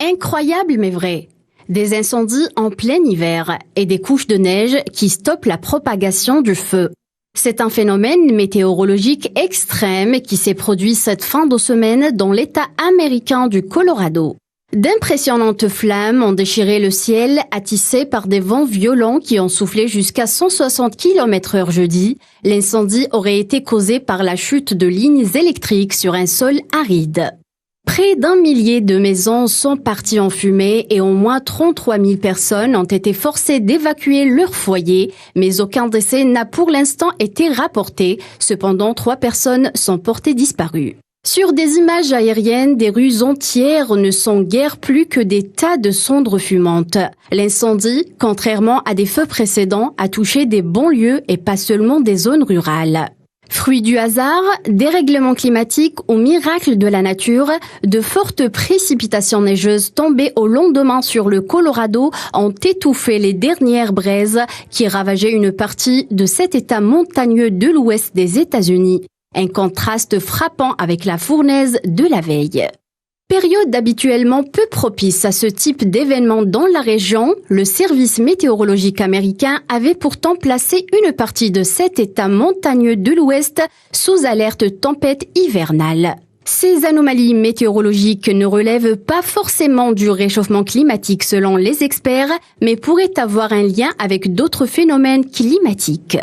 Incroyable mais vrai. Des incendies en plein hiver et des couches de neige qui stoppent la propagation du feu. C'est un phénomène météorologique extrême qui s'est produit cette fin de semaine dans l'État américain du Colorado. D'impressionnantes flammes ont déchiré le ciel, attissées par des vents violents qui ont soufflé jusqu'à 160 km/h jeudi. L'incendie aurait été causé par la chute de lignes électriques sur un sol aride. Près d'1 millier de maisons sont parties en fumée et au moins 33 000 personnes ont été forcées d'évacuer leur foyer, mais aucun décès n'a pour l'instant été rapporté. Cependant, 3 personnes sont portées disparues. Sur des images aériennes, des rues entières ne sont guère plus que des tas de cendres fumantes. L'incendie, contrairement à des feux précédents, a touché des banlieues et pas seulement des zones rurales. Fruit du hasard, dérèglement climatique ou miracle de la nature, de fortes précipitations neigeuses tombées au lendemain sur le Colorado ont étouffé les dernières braises qui ravageaient une partie de cet état montagneux de l'ouest des États-Unis. Un contraste frappant avec la fournaise de la veille. Période habituellement peu propice à ce type d'événement dans la région, le service météorologique américain avait pourtant placé une partie de cet état montagneux de l'ouest sous alerte tempête hivernale. Ces anomalies météorologiques ne relèvent pas forcément du réchauffement climatique selon les experts, mais pourraient avoir un lien avec d'autres phénomènes climatiques.